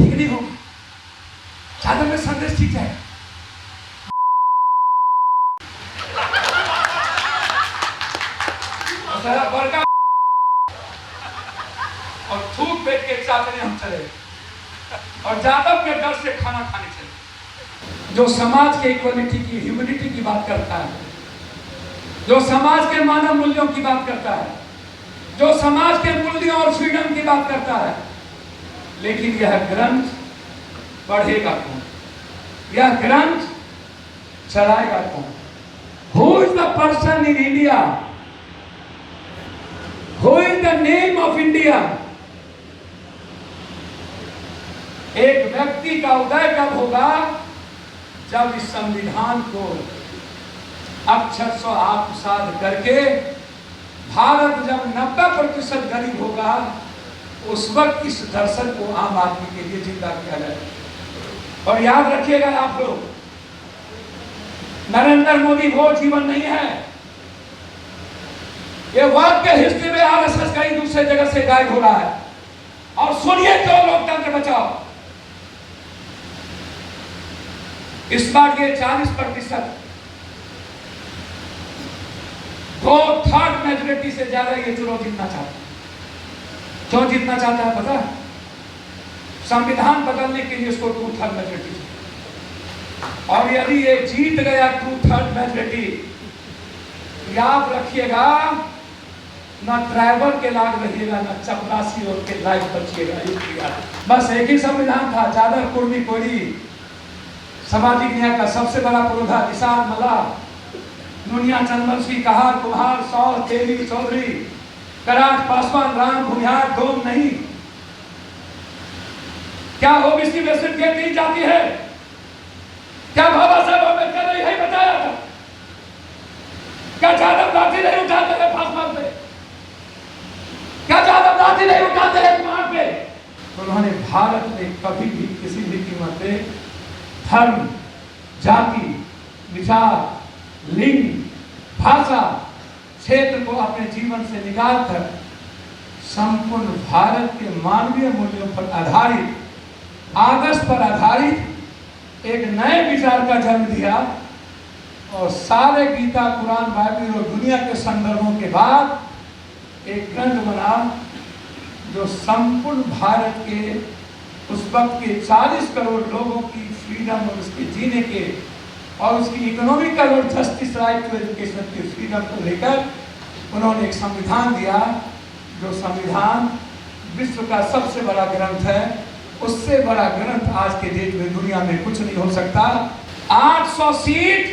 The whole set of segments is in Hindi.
ठीक नहीं होगा, चादर में संदेश ठीक जाएगा। और थूक फेंक के चादरें हम चले और जादव के डर से खाना खाने चले। जो समाज के इक्वलिटी की, ह्यूमैनिटी की बात करता है, जो समाज के मानव मूल्यों की बात करता है, जो समाज के मूल्यों और फ्रीडम की बात करता है, लेकिन यह ग्रंथ पढ़ेगा कौन, यह ग्रंथ चलाएगा कौन? Who is the person in India? Who is the name of India? एक व्यक्ति का उदय कब होगा? जब इस संविधान को अक्षर से आत्मसात करके भारत जब 90% गरीब होगा, उस वक्त इस दर्शन को आम आदमी के लिए जिंदा किया जाएगा। और याद रखिएगा आप लोग, नरेंद्र मोदी वो जीवन नहीं है। ये वर्ल्ड के हिस्ट्री में आरएसएस कहीं दूसरे जगह से गायब हो रहा है। और सुनिए क्यों लोकतंत्र बचाओ। इस बार ये 40% 2/3 मेजोरिटी से ज्यादा ये चुनाव जीतना चाहता है। क्यों जीतना चाहता है पता है? संविधान बदलने के लिए उसको 2/3 मेजोरिटी। और यदि ये जीत गया 2/3 मेजोरिटी, याद रखिएगा, ना ड्राइवर के लाग रहिएगा, ना चपरासी और के लाइफ बचिएगा। बस एक ही संविधान था, चादर कुर्मी कोड़ी, सामाजिक न्याय का सबसे बड़ा पुरोधा निषाद मल्लाह, दुनिया चंद्रवंशी, कहार कुम्हार, सौर तेली चौधरी, कराट पासवान, राम भूमिहार, डोम नहीं। क्या ओबीसी में सिर्फ ये 3 जाति है? क्या बाबा साहब अम्बेडकर ने यही बताया था? क्या जादव लाठी नहीं उठाते थे पासवान पे? क्या जादव लाठी नहीं उठाते थे कुम्हार पे? तो उन्होंने भारत में कभी भी किसी भी कीमत पे धर्म, जाति, विचार, लिंग, भाषा, क्षेत्र को अपने जीवन से निकाल कर संपूर्ण भारत के मानवीय मूल्यों पर आधारित, आदर्श पर आधारित एक नए विचार का जन्म दिया। और सारे गीता, कुरान, बाइबल और दुनिया के संदर्भों के बाद एक ग्रंथ बना जो संपूर्ण भारत के उस वक्त के 40 करोड़ लोगों की फ्रीडम और उसके जीने के और उसकी इकोनॉमिकल और जस्टिस, राइट टू एजुकेशन की फ्रीडम को लेकर उन्होंने एक संविधान दिया, जो संविधान विश्व का सबसे बड़ा ग्रंथ है। उससे बड़ा ग्रंथ आज के डेट में दुनिया में कुछ नहीं हो सकता। 800 सीट,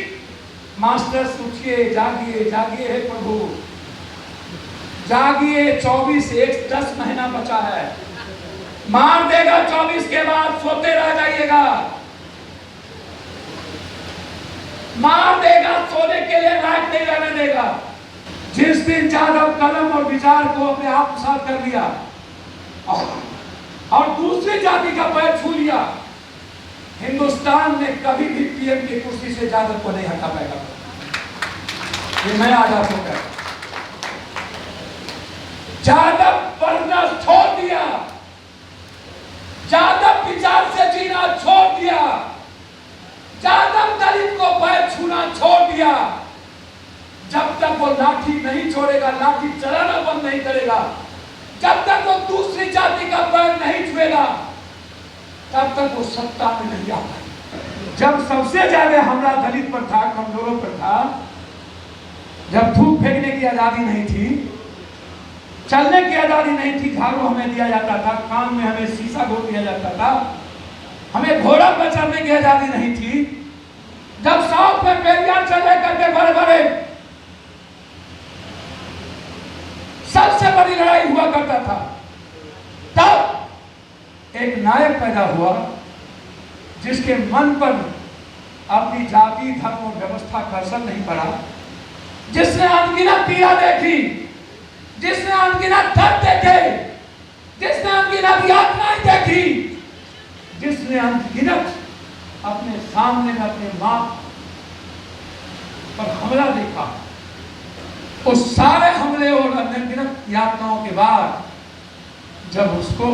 मास्टर्स उठिए, जागिए, जागिए हे प्रभु, जागिए। 24 एक 10 महीना बचा है, मार देगा 24 के बाद, सोते रह जाइएगा। मार देगा, सोने के लिए लायक नहीं रहने देगा। जिस दिन जादव कलम और विचार को अपने आप साथ कर लिया और दूसरी जाति का पैर छू लिया, हिंदुस्तान में कभी भी पीएम की कुर्सी से जादव को नहीं हटा पाएगा। ये मैं आज आपको कह रहा हूं। जादव पढ़ना छोड़ दिया, जादव विचार से जीना छोड़ दिया, जादव दलित को पैर छूना छोड़ दिया। जब तक वो लाठी नहीं छोड़ेगा, लाठी चलाना बंद नहीं करेगा, जब तक वो दूसरी जाति का पैर नहीं छुएगा, तब तक वो सत्ता में नहीं आ पाएगा। जब सबसे ज्यादा हमला दलित पर था, कमजोरों पर था, जब थूक फेंकने की आजादी नहीं थी, चलने की आजादी नहीं थी, झाड़ू हमें दिया जाता था, कान में हमें शीशा घोल दिया जाता था, हमें घोड़ा पर चढ़ने की आजादी नहीं थी, जब साउथ में पेरियार चले करके बड़े बड़े सबसे बड़ी लड़ाई हुआ करता था, तब एक नायक पैदा हुआ जिसके मन पर अपनी जाति, धर्म और व्यवस्था का असर नहीं पड़ा, जिसने अनगिनत पीड़ा देखी, जिसने अनगिनत दर्द देखे, जिसने अनगिनत यातनाएं देखी, जिसने अनगिनत अपने सामने में अपने मां पर हमला देखा, उस सारे हमले और अनगिनत यातनाओं के बाद जब उसको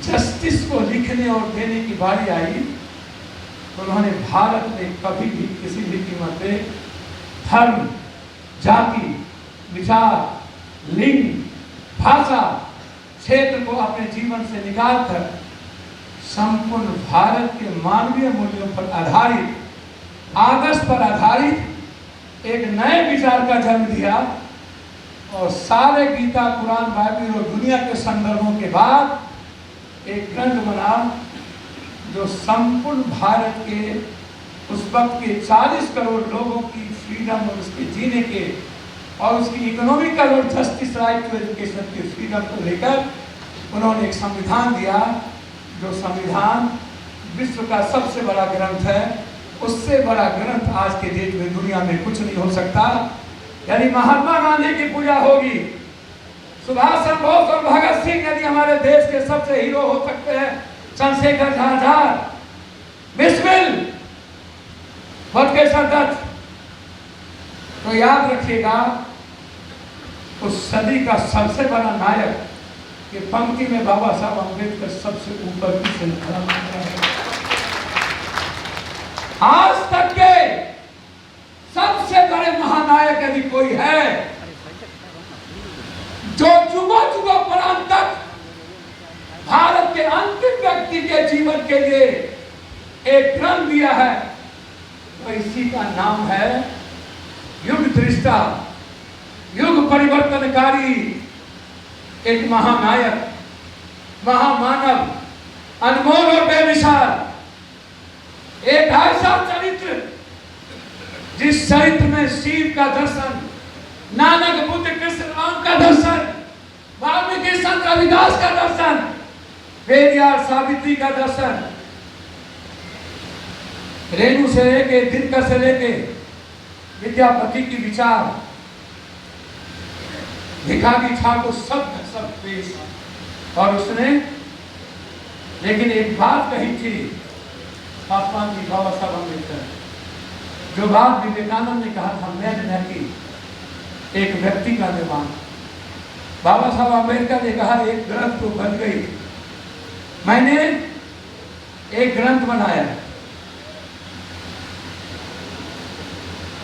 जस्टिस को लिखने और देने की बारी आई तो उन्होंने भारत में कभी भी किसी भी कीमत पे धर्म, जाति, विचार, लिंग, भाषा, क्षेत्र को अपने जीवन से निकालकर संपूर्ण भारत के मानवीय मूल्यों पर आधारित, आदर्श पर आधारित एक नए विचार का जन्म दिया और सारे गीता, कुरान, बाइबल और दुनिया के संदर्भों के बाद एक ग्रंथ बना जो संपूर्ण भारत के उस वक्त के 40 करोड़ लोगों की फ्रीडम और उसके जीने के और उसकी इकोनॉमिकल और जस्टिस, राइट टू एजुकेशन की फ्रीडम को लेकर उन्होंने एक संविधान दिया, जो संविधान विश्व का सबसे बड़ा ग्रंथ है। उससे बड़ा ग्रंथ आज के डेट में दुनिया में कुछ नहीं हो सकता। यानी महात्मा गांधी की पूजा होगी, सुभाष चंद्र बोस और भगत सिंह यदि हमारे देश के सबसे हीरो हो सकते हैं, चंद्रशेखर आजाद, बिस्मिल, बटुकेश्वर दत्त, तो याद रखिएगा उस सदी का सबसे बड़ा नायक के पंक्ति में बाबा साहब अम्बेडकर सबसे ऊपर की खड़ा है। आज तक के सबसे बड़े महानायक यदि कोई है जो जुगों जुगों पर तक भारत के अंतिम व्यक्ति के जीवन के लिए एक ग्रंथ दिया है, तो इसी का नाम है युग दृष्टा, युग परिवर्तनकारी, एक महानायक, महामानव, अनमोल और बेमिसाल, एक ऐसा चरित्र जिस चरित्र में शिव का दर्शन, नानक, बुद्ध, कृष्ण, राम का दर्शन, वाल्मीकि, संत रविदास का दर्शन, पेरियार, सावित्री का दर्शन, रेणु से लेके, दिनकर से लेके विद्यापति की विचार, भिखारी ठाकुर, सब पेश। और उसने लेकिन एक बात कही थी पासवान जी, बाबा साहब अम्बेडकर, जो बात विवेकानंद ने कहा था, मैं नहीं एक व्यक्ति का निर्माण। बाबा साहब अम्बेडकर ने कहा एक ग्रंथ तो बन गई, मैंने एक ग्रंथ बनाया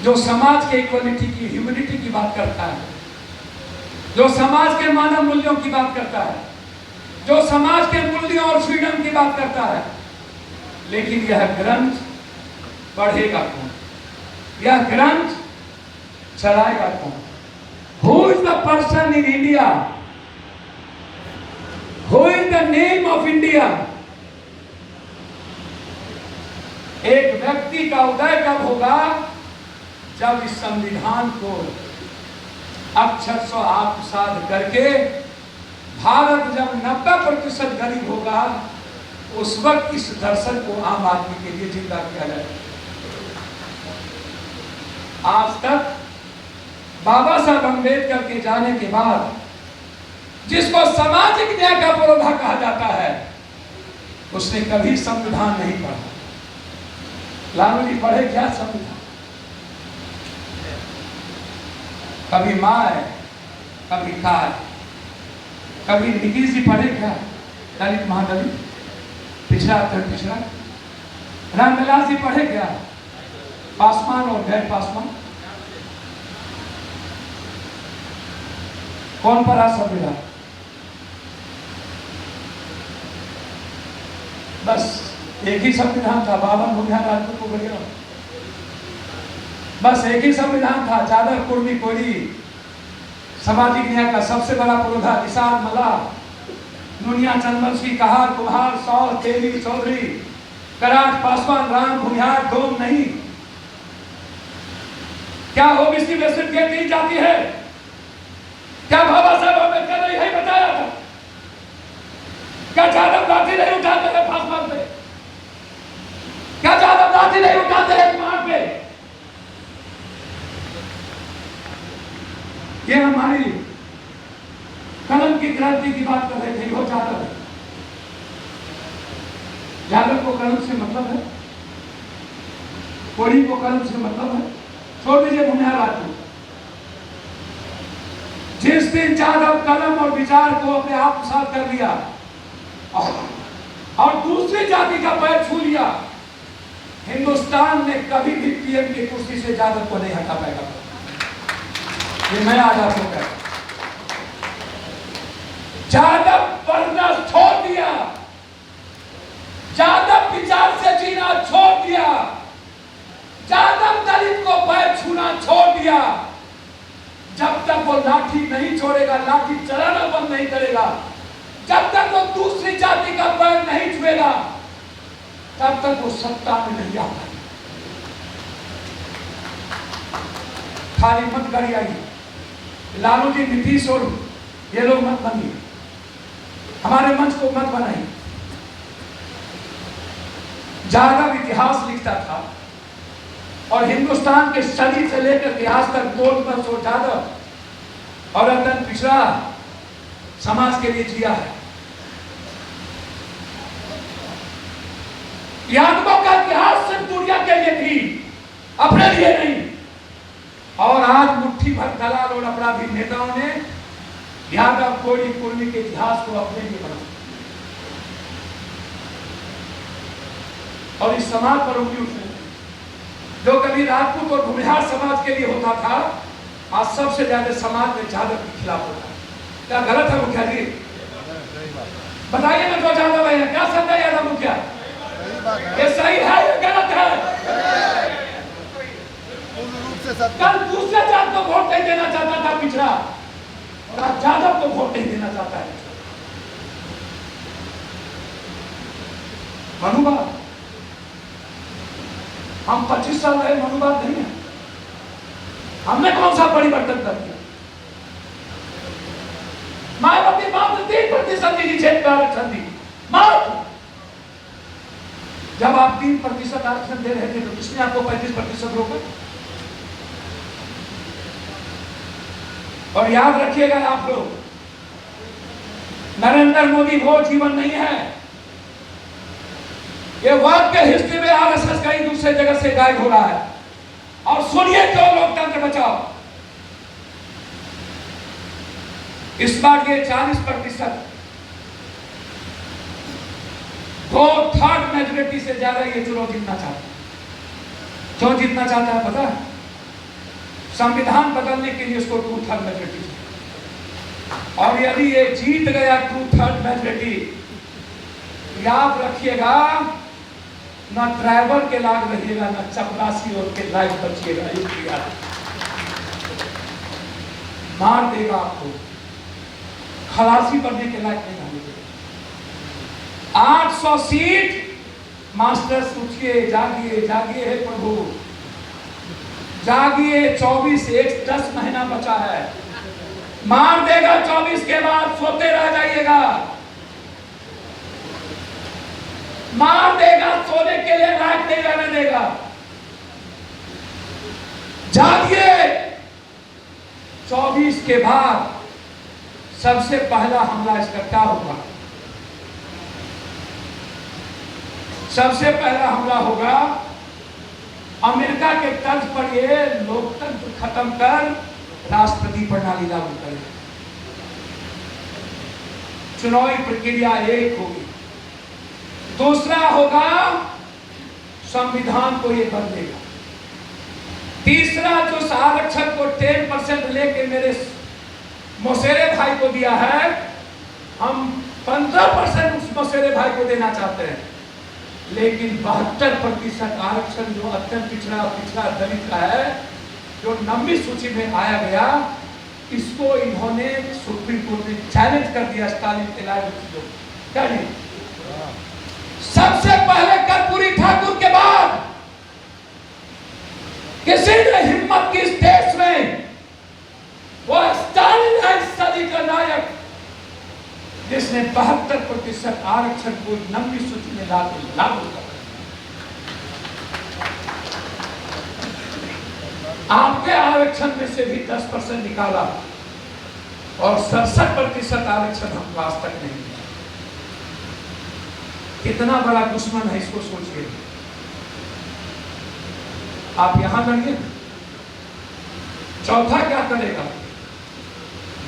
जो समाज के इक्वलिटी की, ह्यूमैनिटी की बात करता है, जो समाज के मानव मूल्यों की बात करता है, जो समाज के मूल्यों और फ्रीडम की बात करता है। लेकिन यह ग्रंथ पढ़ेगा कौन, यह ग्रंथ चलाएगा कौन? Who is the person in India, who is the name of India? एक व्यक्ति का उदय कब होगा? जब इस संविधान को अक्षर से आत्मसात करके भारत जब 90% गरीब होगा, उस वक्त इस दर्शन को आम आदमी के लिए जिंदा किया जाए। आज तक बाबा साहब अम्बेडकर के जाने के बाद जिसको सामाजिक न्याय का पुरोधा कहा जाता है, उसने कभी संविधान नहीं पढ़ा। लालू जी पढ़े क्या संविधान? कभी माए, कभी काय, कभी नीतीश जी पढ़े क्या? दलित, महादलित, पिछड़ा, पिछड़ा। रामविलास जी पढ़े क्या? पासवान और गैर पासवान। कौन पढ़ा संविधान? बस एक ही संविधान था, 52 भूमिहार राजपूत को बढ़िया, बस एक ही संविधान था। जादव, कुर्मी, कोयली, सामाजिक न्याय का सबसे बड़ा पुरोधा निषाद, मल्लाह, दुनिया, चंद्रवंशी, कहार, कुम्हार, सौर, तेली, चौधरी, कराट, पासवान, राम, भूमिहार, डोम नहीं। क्या ओबीसी वेस्टर्न गेट नहीं जाती है? क्या बाबा साहब अम्बेडकर ने यही बताया था? क्या जादव लाठी नहीं उठाते हैं पासवान पे? क्या जादव लाठी नहीं उठाते हैं कुम्हार पे? ये हमारी कलम की क्रांति की बात कर रहे थे। वो जादव, जादव को कलम से मतलब है, कोड़ी को कलम से मतलब है। छोड़ दीजिए भूमिहार राजपूत। जिस दिन जादव कलम और विचार को अपने आप साथ कर लिया और दूसरी जाति का पैर छू लिया। हिंदुस्तान में कभी भी पीएम की कुर्सी से यादव को नहीं हटा पाएगा। ये मैं आज आपको कह रहा हूं। यादव पढ़ना छोड़ दिया, यादव विचार से जीना छोड़ दिया, यादव दलित को पैर छूना छोड़ दिया। जब तक वो लाठी नहीं छोड़ेगा, लाठी चलाना बंद नहीं करेगा, जब तक वो दूसरी जाति का पैर नहीं छुएगा, तब तक वो सत्ता में नहीं आ पाएगा। खाली मत गरियाइए, लालू जी, नीतीश और ये लोग मत बनिए, हमारे मंच को मत बनाइए। यादव इतिहास लिखता था और हिंदुस्तान के सदी से लेकर के आज तक गोलवंश और यादव और अत्यंत पिछड़ा समाज के लिए जिया है। यादवों का इतिहास सिर्फ दुनिया के लिए थी, अपने लिए नहीं। और आज मुट्ठी भर दलाल और अपराधी नेताओं ने यादव कोड़ी कुर्मी के इतिहास को अपने लिए बनाया और इस समाज पर उंगली उठने जो कभी राजपूत और भूमिहार समाज के लिए होता था, आज सबसे ज्यादा समाज में यादव के खिलाफ होता है। क्या गलत है मुखिया जी? बताइए ना, जो यादव है क्या संदेश यादव मुखिया? ये सही है या गलत है? कल दूसरे जात को वोट नहीं देना चाहता था पिछड़ा, और आज यादव को वोट नहीं देना चाहता है। मनुवाद, हम 25 साल रहे, मनुवाद नहीं है। हमने कौन सा परिवर्तन कर दिया? मायावती मात्र 3% की क्षेत्र में आरक्षण दी, मात्र। जब आप 3% आरक्षण दे रहे थे तो किसने आपको 35% रोका? और याद रखिएगा आप लोग, नरेंद्र मोदी वो जीवन नहीं है। ये वर्ल्ड के हिस्ट्री में आरएसएस कई दूसरे जगह से गायब हो रहा है। और सुनिए क्यों लोकतंत्र बचाओ। इस बार ये 40%, 2/3 मेजोरिटी से ज्यादा ये चुनाव जीतना चाहता है। क्यों जीतना चाहता है पता है? संविधान बदलने के लिए उसको 2/3 मेजोरिटी चाहिए। और यदि ये जीत गया 2/3 मेजोरिटी, याद रखिएगा, ना ड्राइवर के लाग रहिएगा, ना चपरासी और के लाइफ बचिएगा। मार देगा आपको, खलासी बनने के लायक नहीं होंगे। 800 सीट, मास्टर्स उठिए, जागिए, जागिए हे प्रभु, जागिए। 24 एक 10 महीना बचा है, मार देगा 24 के बाद, सोते रह जाइएगा। मार देगा, सोने के लिए लायक नहीं रहने देगा। जागिए। 24 के बाद सबसे पहला हमला इसका क्या होगा? सबसे पहला हमला होगा अमेरिका के तर्ज पर ये लोकतंत्र खत्म कर राष्ट्रपति प्रणाली लागू करें। चुनावी प्रक्रिया एक होगी। दूसरा होगा संविधान को ये बदलेगा। तीसरा, जो आरक्षण को 10% लेके मेरे मौसेरे भाई को दिया है, हम 15% उस मौसेरे भाई को देना चाहते हैं। लेकिन 72% आरक्षण जो अत्यंत पिछड़ा दलित का है, जो 9वीं सूची में आया गया, इसको इन्होंने सुप्रीम कोर्ट में चैलेंज कर दिया। स्टालिन के लायक क्या नहीं? सबसे पहले कर्पूरी ठाकुर के बाद किसी ने हिम्मत की इस देश में, वो स्टालिन है इस सदी का नायक, जिसने 72% आरक्षण को 9वीं सूची में लागू कर। आपके आरक्षण में से भी 10% निकाला और 67% आरक्षण हमको आज तक नहीं मिला। कितना बड़ा दुश्मन है, इसको सोचिए। आप यहां लड़िए। चौथा क्या करेगा?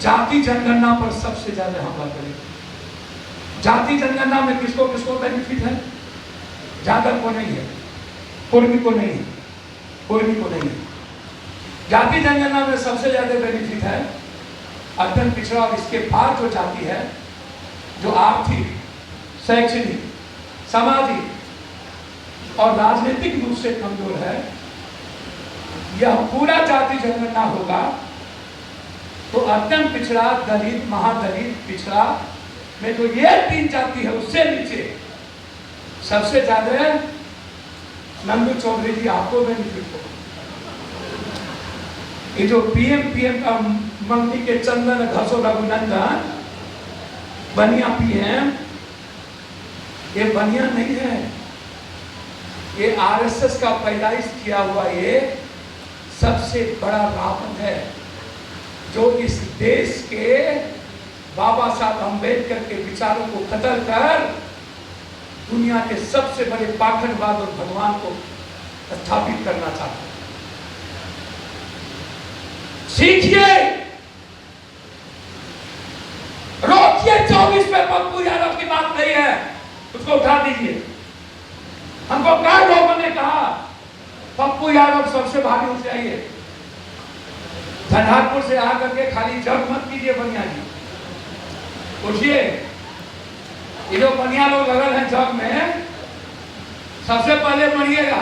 जाति जनगणना पर सबसे ज्यादा हमला करेगा। जाति जनगणना में किसको किसको बेनिफिट है? जादव को नहीं है, कुर्मी को नहीं है, कोयनी को नहीं है। जाति जनगणना में सबसे ज्यादा बेनिफिट है अत्यंत पिछड़ा, और इसके बाद जो जाति है जो आर्थिक, शैक्षणिक, सामाजिक और राजनीतिक रूप से कमजोर है, यह पूरा जाति जनगणना होगा तो अत्यंत पिछड़ा, दलित, महादलित, पिछड़ा में जो ये 3 जाति है उससे नीचे सबसे ज्यादा नंदू चौधरी जी आपको बेनिफिट हो। ये जो पीएम का मंगनी के चंदन घसो रघुनंदन बनिया पीएम, ये बनिया नहीं है, ये आरएसएस का पैदाइश किया हुआ ये सबसे बड़ा रावण है जो इस देश के बाबा साहब अंबेडकर के विचारों को कतल कर दुनिया के सबसे बड़े पाखंडवाद और भगवान को स्थापित करना चाहता है। सीखिए, रोकिए। 24 पे पप्पू यादव की बात नहीं है, उसको उठा दीजिए। हमको कई लोगों ने कहा पप्पू यादव सबसे भारी ऊंचाइए, झंझारपुर से आकर के खाली जग मत कीजिए। बनिया जी पूछिए, ये लोग बनिया लोग लगल हैं जग में, सबसे पहले मरिएगा।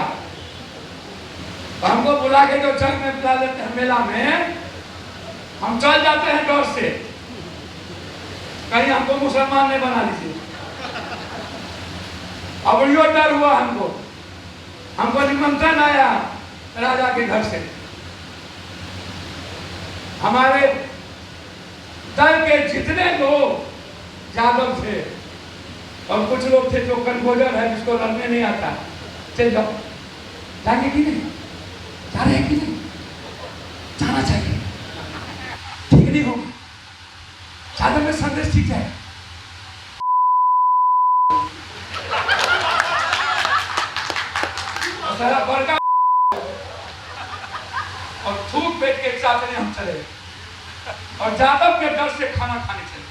हमको बुला के जो जग में बुला लेते हैं मेला में, हम चल जाते हैं डर से, कहीं हमको मुसलमान नहीं बना लीजिए। अब यो डर हुआ हमको निमंत्रण आया राजा के घर से। हमारे दल के जितने लोग यादव थे और कुछ लोग थे जो कन्फ्यूजन है, जिसको लड़ने नहीं आता, चल जाओ। जाएंगे कि नहीं? जा रहे हैं कि नहीं? जाना चाहिए, ठीक नहीं होगा। यादव में संदेश ठीक है। बड़का और थूक पेट के साथ हम चले और यादव के डर से खाना खाने चले।